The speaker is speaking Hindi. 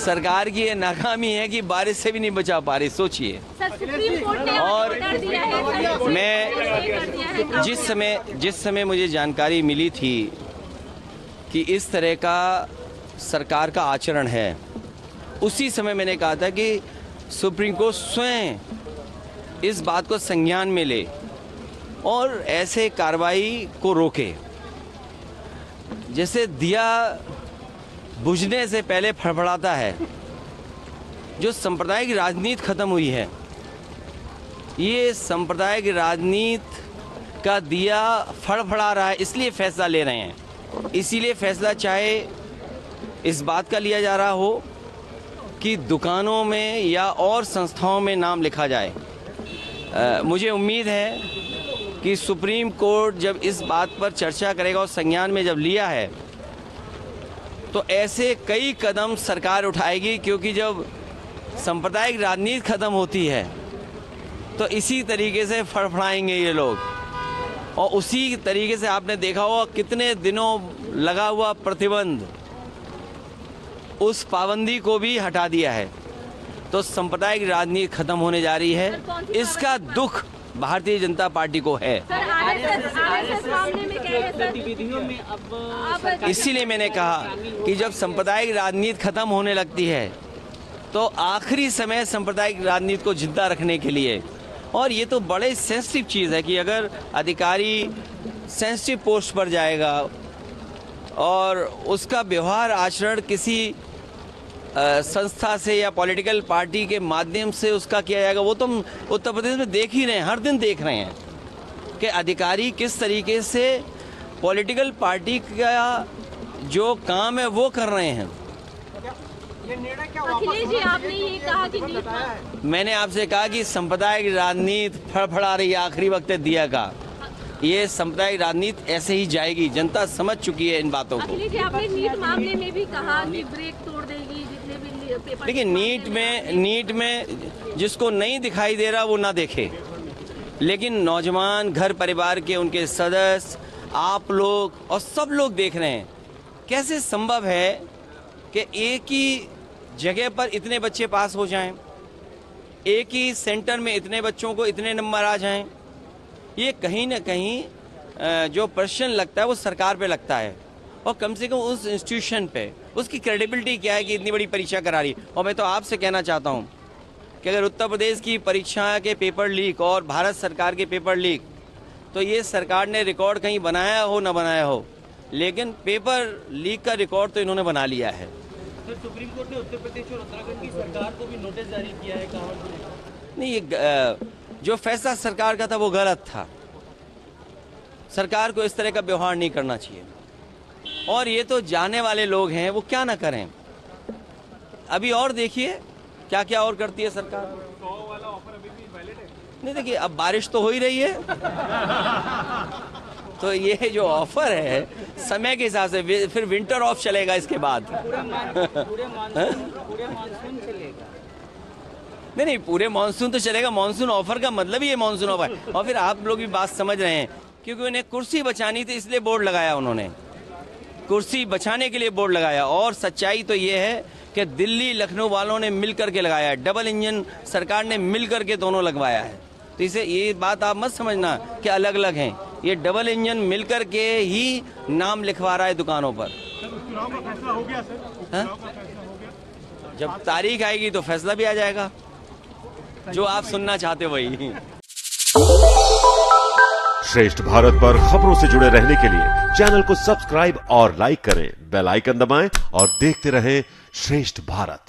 सरकार की ये नाकामी है कि बारिश से भी नहीं बचा पा रही, सोचिए। और मैं जिस समय मुझे जानकारी मिली थी कि इस तरह का सरकार का आचरण है, उसी समय मैंने कहा था कि सुप्रीम कोर्ट स्वयं इस बात को संज्ञान में ले और ऐसे कार्रवाई को रोके। जैसे दिया बुझने से पहले फड़फड़ाता है, जो सांप्रदायिक राजनीति खत्म हुई है, ये सांप्रदायिक राजनीति का दिया फड़फड़ा रहा है, इसलिए फैसला ले रहे हैं। इसीलिए फैसला चाहे इस बात का लिया जा रहा हो कि दुकानों में या और संस्थाओं में नाम लिखा जाए। मुझे उम्मीद है कि सुप्रीम कोर्ट जब इस बात पर चर्चा करेगा और संज्ञान में जब लिया है तो ऐसे कई कदम सरकार उठाएगी, क्योंकि जब सांप्रदायिक राजनीति खत्म होती है तो इसी तरीके से फड़फड़ाएंगे ये लोग। और उसी तरीके से आपने देखा होगा कितने दिनों लगा हुआ प्रतिबंध, उस पाबंदी को भी हटा दिया है। तो सांप्रदायिक राजनीति खत्म होने जा रही है, इसका दुख भारतीय जनता पार्टी को है। इसीलिए मैंने कहा कि जब सांप्रदायिक राजनीति खत्म होने लगती है तो आखिरी समय सांप्रदायिक राजनीति को जिंदा रखने के लिए, और ये तो बड़े सेंसिटिव चीज़ है कि अगर अधिकारी सेंसिटिव पोस्ट पर जाएगा और उसका व्यवहार आचरण किसी संस्था से या पॉलिटिकल पार्टी के माध्यम से उसका किया जाएगा, वो तो हम उत्तर प्रदेश में देख ही रहे हैं, हर दिन देख रहे हैं कि अधिकारी किस तरीके से पॉलिटिकल पार्टी का जो काम है वो कर रहे हैं। अखिलेश जी, आपने ये कहा कि मैंने आपसे कहा कि सांप्रदायिक राजनीति फड़फड़ा रही है, आखिरी वक्त है दिया का। ये सांप्रदायिक राजनीति ऐसे ही जाएगी, जनता समझ चुकी है इन बातों को। अखिलेश जी, आपने नीट मामले में भी कहा कि ब्रेक तोड़ देगी जितने भी पेपर। देखिए, नीट में जिसको नहीं दिखाई दे रहा वो ना देखे, लेकिन नौजवान, घर परिवार के उनके सदस्य, आप लोग और सब लोग देख रहे हैं। कैसे संभव है कि एक ही जगह पर इतने बच्चे पास हो जाएं, एक ही सेंटर में इतने बच्चों को इतने नंबर आ जाएं? ये कहीं ना कहीं जो प्रश्न लगता है वो सरकार पे लगता है, और कम से कम उस इंस्टीट्यूशन पे उसकी क्रेडिबिलिटी क्या है कि इतनी बड़ी परीक्षा करा रही। और मैं तो आपसे कहना चाहता हूँ कि अगर उत्तर प्रदेश की परीक्षा के पेपर लीक और भारत सरकार के पेपर लीक, तो ये सरकार ने रिकॉर्ड कहीं बनाया हो ना बनाया हो, लेकिन पेपर लीक का रिकॉर्ड तो इन्होंने बना लिया है। तो सुप्रीम कोर्ट ने उत्तर प्रदेश और उत्तराखंड की सरकार को भी नोटिस जारी किया है नहीं, ये जो फैसला सरकार का था वो गलत था। सरकार को इस तरह का व्यवहार नहीं करना चाहिए, और ये तो जाने वाले लोग हैं, वो क्या ना करें। अभी और देखिए क्या क्या और करती है सरकार। 100 वाला ऑफर अभी भी वैलिड है? नहीं, देखिए अब बारिश तो हो ही रही है तो ये जो ऑफर है समय के हिसाब से, फिर विंटर ऑफ चलेगा इसके बाद। पूरे मानसून चलेगा? नहीं, पूरे मानसून तो चलेगा। मानसून ऑफर का मतलब ही ये मानसून ऑफर। और फिर आप लोग भी बात समझ रहे हैं, क्योंकि उन्हें कुर्सी बचानी थी इसलिए बोर्ड लगाया, उन्होंने कुर्सी बचाने के लिए बोर्ड लगाया। और सच्चाई तो ये है कि दिल्ली लखनऊ वालों ने मिल करके लगाया है, डबल इंजन सरकार ने मिल करके दोनों लगवाया है। तो इसे ये बात आप मत समझना कि अलग अलग हैं, ये डबल इंजन मिल करके ही नाम लिखवा रहा है दुकानों पर। चुनाव का फैसला हो गया सर? चुनाव का फैसला हो गया? जब तारीख आएगी तो फैसला भी आ जाएगा, जो आप सुनना चाहते वही। श्रेष्ठ भारत पर खबरों से जुड़े रहने के लिए चैनल को सब्सक्राइब और लाइक करें, बेल आइकन दबाएं और देखते रहें श्रेष्ठ भारत।